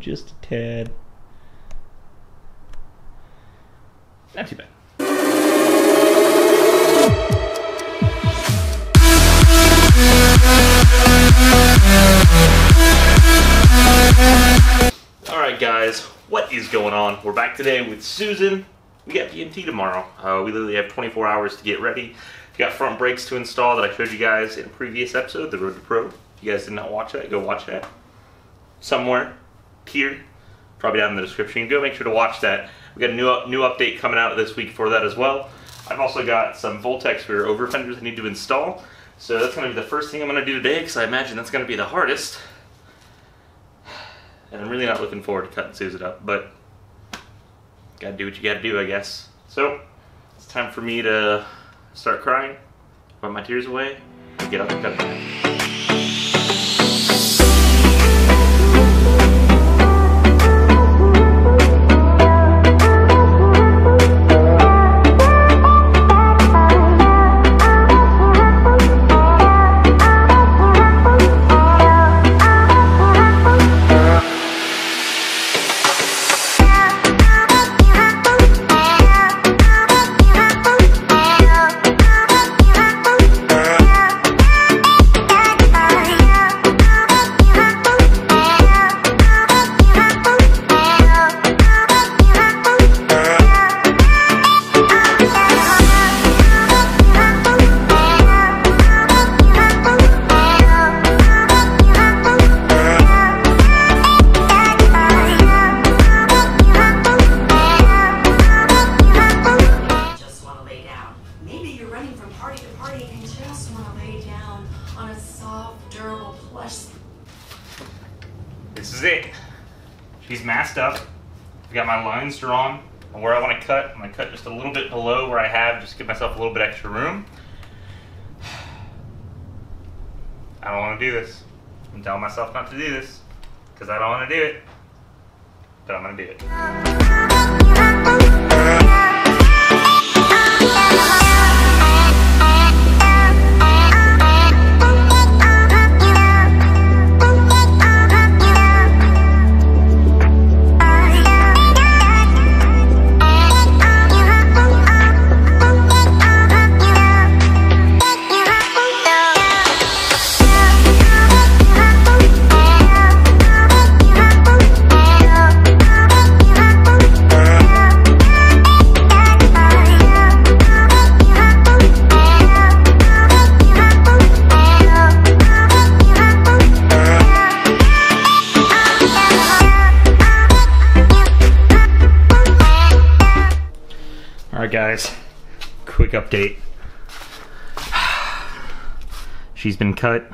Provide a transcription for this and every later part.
just a tad. Not too bad. Alright guys, what is going on? We're back today with Susan. We got PMT tomorrow. We literally have 24 hours to get ready. We got front brakes to install that I showed you guys in a previous episode, the Road to Pro. If you guys did not watch that, go watch that. Somewhere here, probably down in the description. Go make sure to watch that. We got a new update coming out this week for that as well. I've also got some Voltex Rear Over Fenders I need to install. So that's going to be the first thing I'm going to do today, because I imagine that's going to be the hardest. And I'm really not looking forward to cutting Susan up, but gotta do what you gotta do, I guess. So, it's time for me to start crying, put my tears away, and get up and cut it. This is it. She's masked up. I've got my lines drawn on where I want to cut. I'm going to cut just a little bit below where I have, just to give myself a little bit extra room. I don't want to do this. I'm telling myself not to do this because I don't want to do it, but I'm going to do it. Alright guys, quick update. She's been cut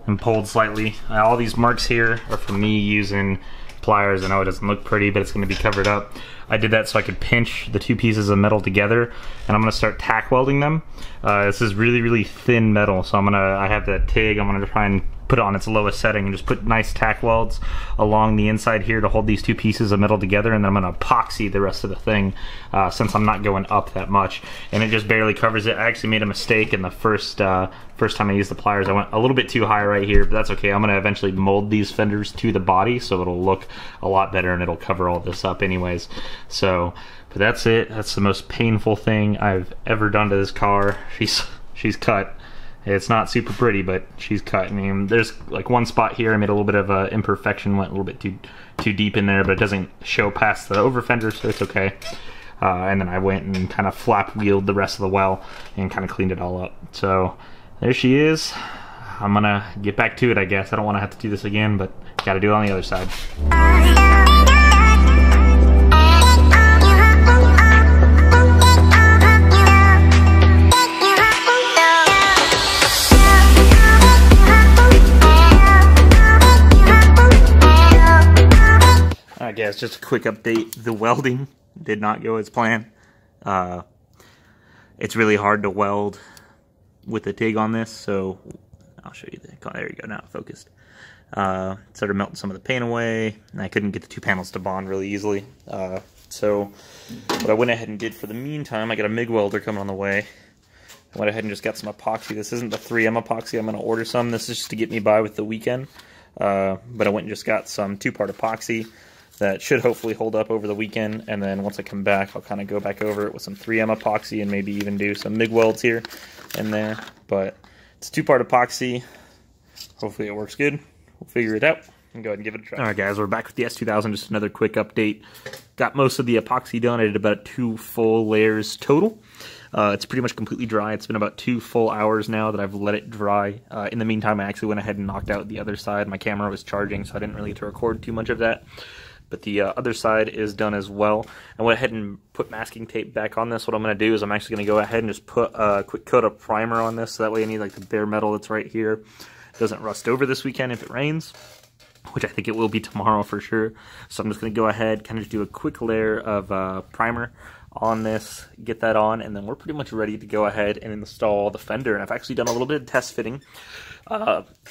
and pulled slightly. All these marks here are from me using pliers. I know it doesn't look pretty, but it's going to be covered up. I did that so I could pinch the two pieces of metal together, and I'm going to start tack welding them. This is really thin metal, so I have the TIG. I'm going to try and put it on its lowest setting and just put nice tack welds along the inside here to hold these two pieces of metal together, and then I'm going to epoxy the rest of the thing since I'm not going up that much, and it just barely covers it. I actually made a mistake in the first time I used the pliers. I went a little bit too high right here, but that's okay. I'm going to eventually mold these fenders to the body so it'll look a lot better and it'll cover all this up anyways. So, but that's it. That's the most painful thing I've ever done to this car. She's cut. It's not super pretty, but she's cut. I mean, there's like one spot here I made a little bit of a imperfection, went a little bit too deep in there, but it doesn't show past the over fender, so it's okay. And then I went and kind of flap wheeled the rest of the well and kind of cleaned it all up. So there she is. I'm gonna get back to it, I guess. I don't want to have to do this again, but gotta do it on the other side. Alright guys, just a quick update. The welding did not go as planned. It's really hard to weld with the TIG on this, so I'll show you there you go, now focused. Started melting some of the paint away, and I couldn't get the two panels to bond really easily. So what I went ahead and did for the meantime, I got a MIG welder coming on the way. I went ahead and just got some epoxy. This isn't the 3M epoxy. I'm going to order some. This is just to get me by with the weekend. but I went and just got some 2-part epoxy that should hopefully hold up over the weekend, and then once I come back, I'll kind of go back over it with some 3M epoxy and maybe even do some MIG welds here and there. But it's 2-part epoxy. Hopefully it works good. We'll figure it out and go ahead and give it a try. Alright guys, we're back with the S2000, just another quick update. Got most of the epoxy done. I did about 2 full layers total. It's pretty much completely dry. It's been about 2 full hours now that I've let it dry. In the meantime, I actually went ahead and knocked out the other side. My camera was charging, so I didn't really get to record too much of that. But the other side is done as well. I went ahead and put masking tape back on this. What I'm going to do is I'm actually going to go ahead and just put a quick coat of primer on this, so that way any like the bare metal that's right here doesn't rust over this weekend if it rains, which I think it will be tomorrow for sure. So I'm just going to go ahead, kind of do a quick layer of primer on this, get that on, and then we're pretty much ready to go ahead and install the fender. And I've actually done a little bit of test fitting,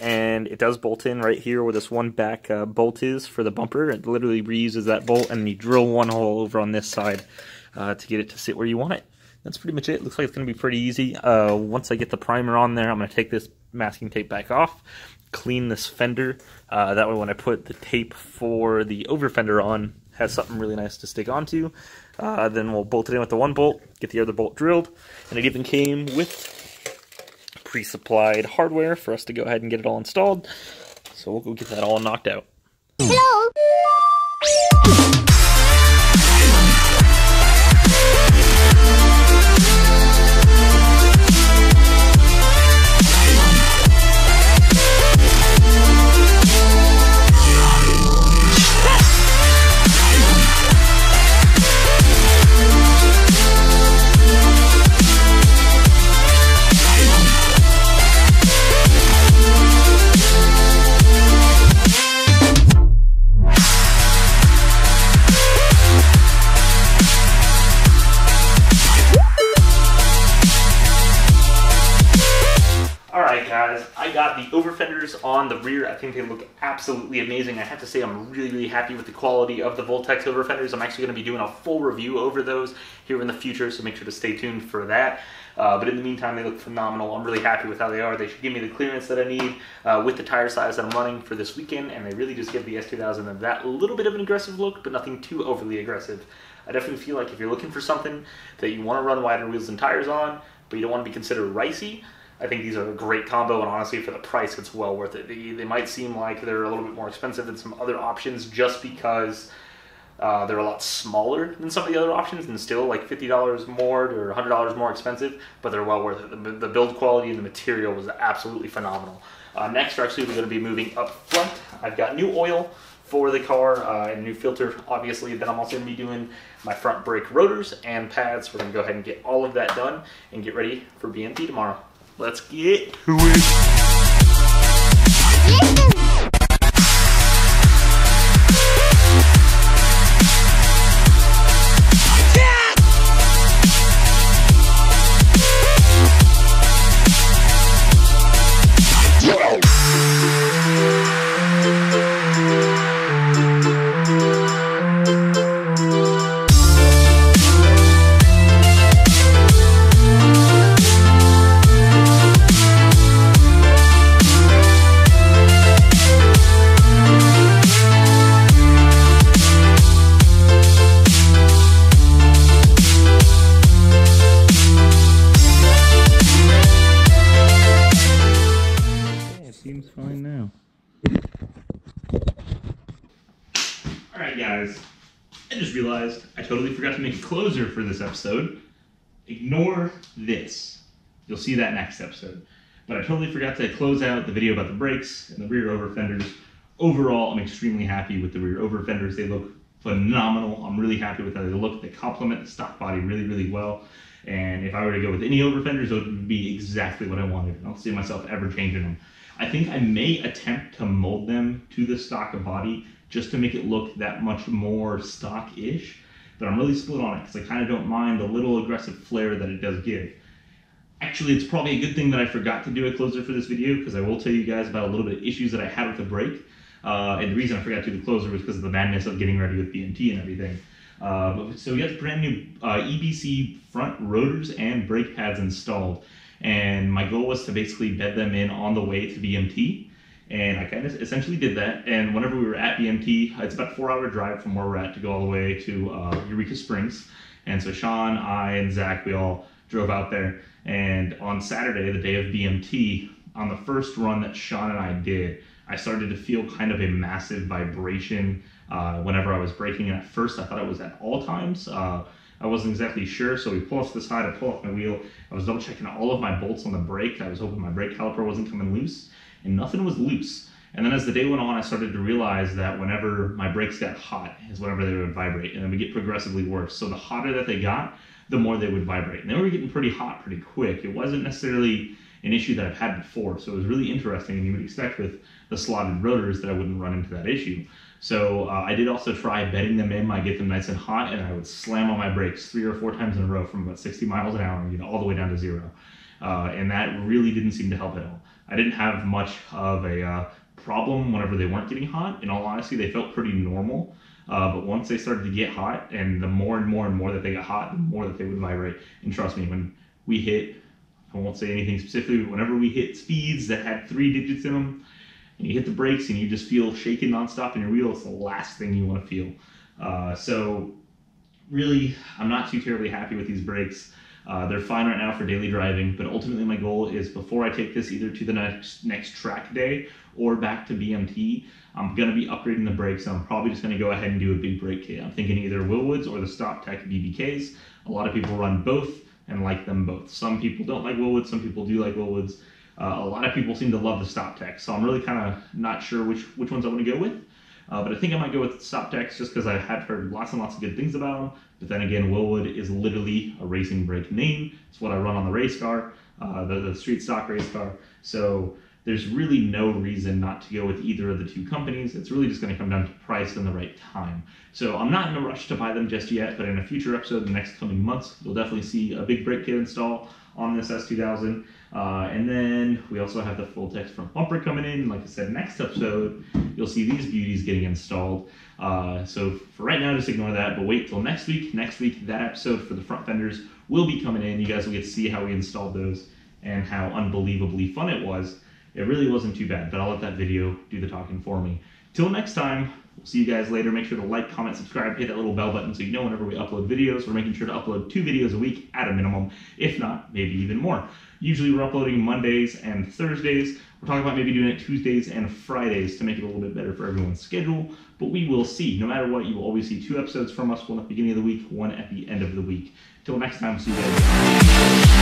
and it does bolt in right here where this one back bolt is for the bumper. It literally reuses that bolt, and you drill one hole over on this side to get it to sit where you want it. That's pretty much it. Looks like it's going to be pretty easy. Once I get the primer on there, I'm going to take this masking tape back off, clean this fender. That way when I put the tape for the over fender on, has something really nice to stick onto. Then we'll bolt it in with the one bolt, get the other bolt drilled, and it even came with pre-supplied hardware for us to go ahead and get it all installed. So we'll go get that all knocked out. Hello! Guys, I got the over fenders on the rear. I think they look absolutely amazing. I have to say I'm really happy with the quality of the Voltex over fenders. I'm actually going to be doing a full review over those here in the future, so make sure to stay tuned for that. But in the meantime, they look phenomenal. I'm really happy with how they are. They should give me the clearance that I need with the tire size that I'm running for this weekend, and they really just give the S2000 that little bit of an aggressive look, but nothing too overly aggressive. I definitely feel like if you're looking for something that you want to run wider wheels and tires on, but you don't want to be considered ricey, I think these are a great combo, and honestly, for the price, it's well worth it. They might seem like they're a little bit more expensive than some other options just because they're a lot smaller than some of the other options, and still like $50 more or $100 more expensive, but they're well worth it. The build quality and the material was absolutely phenomenal. Next, we're going to be moving up front. I've got new oil for the car and new filter, obviously. Then I'm also going to be doing my front brake rotors and pads. We're going to go ahead and get all of that done and get ready for BMT tomorrow. Let's get to it. Seems fine now. Alright guys, I just realized I totally forgot to make a closer for this episode. Ignore this. You'll see that next episode. But I totally forgot to close out the video about the brakes and the rear over fenders. Overall, I'm extremely happy with the rear over fenders. They look phenomenal. I'm really happy with how they look. They complement the stock body really, really well. And if I were to go with any over fenders, those would be exactly what I wanted. I don't see myself ever changing them. I think I may attempt to mold them to the stock body just to make it look that much more stock-ish, but I'm really split on it because I kind of don't mind the little aggressive flair that it does give. Actually, it's probably a good thing that I forgot to do a closer for this video, because I will tell you guys about a little bit of issues that I had with the brake, and the reason I forgot to do the closer was because of the madness of getting ready with BMT and everything. So we got brand new EBC front rotors and brake pads installed. And my goal was to basically bed them in on the way to BMT. And I kind of essentially did that. And whenever we were at BMT, it's about a 4-hour drive from where we're at to go all the way to Eureka Springs. And so Sean, I, and Zach, we all drove out there. And on Saturday, the day of BMT, on the first run that Sean and I did, I started to feel kind of a massive vibration whenever I was braking. And at first, I thought it was at all times. I wasn't exactly sure, so we pull off to the side, I pull off my wheel. I was double checking all of my bolts on the brake. I was hoping my brake caliper wasn't coming loose, and nothing was loose. And then as the day went on, I started to realize that whenever my brakes got hot is whenever they would vibrate, and it would get progressively worse. So the hotter that they got, the more they would vibrate. And they were getting pretty hot pretty quick. It wasn't necessarily an issue that I've had before, so it was really interesting, and you would expect with the slotted rotors that I wouldn't run into that issue. So I did also try bedding them in. I get them nice and hot, and I would slam on my brakes 3 or 4 times in a row from about 60 miles an hour, all the way down to 0. And that really didn't seem to help at all. I didn't have much of a problem whenever they weren't getting hot. In all honesty, they felt pretty normal. But once they started to get hot, and the more and more and more that they got hot, the more that they would vibrate. And trust me, when we hit, I won't say anything specifically, but whenever we hit speeds that had 3 digits in them, and you hit the brakes and you just feel shaking nonstop in your wheel, it's the last thing you want to feel. So really, I'm not too terribly happy with these brakes. They're fine right now for daily driving, but ultimately my goal is before I take this either to the next track day or back to BMT, I'm going to be upgrading the brakes, and I'm probably just going to go ahead and do a big brake kit. I'm thinking either Wilwoods or the StopTech BBKs. A lot of people run both and like them both. Some people don't like Wilwoods, some people do like Wilwoods. A lot of people seem to love the StopTech, so I'm really kind of not sure which ones I want to go with. But I think I might go with StopTech just because I have heard lots and lots of good things about them. But then again, Wilwood is literally a racing brake name. It's what I run on the race car, the street stock race car. So there's really no reason not to go with either of the two companies. It's really just going to come down to price and the right time. So I'm not in a rush to buy them just yet, but in a future episode in the next coming months, you'll definitely see a big brake kit install on this S2000. And then we also have the Voltex front bumper coming in. Like I said, next episode, you'll see these beauties getting installed. So for right now, just ignore that, but wait till next week. Next week, that episode for the front fenders will be coming in. You guys will get to see how we installed those and how unbelievably fun it was. It really wasn't too bad, but I'll let that video do the talking for me. Till next time, we'll see you guys later. Make sure to like, comment, subscribe, hit that little bell button so you know whenever we upload videos. We're making sure to upload 2 videos a week at a minimum, if not, maybe even more. Usually we're uploading Mondays and Thursdays. We're talking about maybe doing it Tuesdays and Fridays to make it a little bit better for everyone's schedule, but we will see. No matter what, you will always see 2 episodes from us, one at the beginning of the week, one at the end of the week. Till next time, see you guys.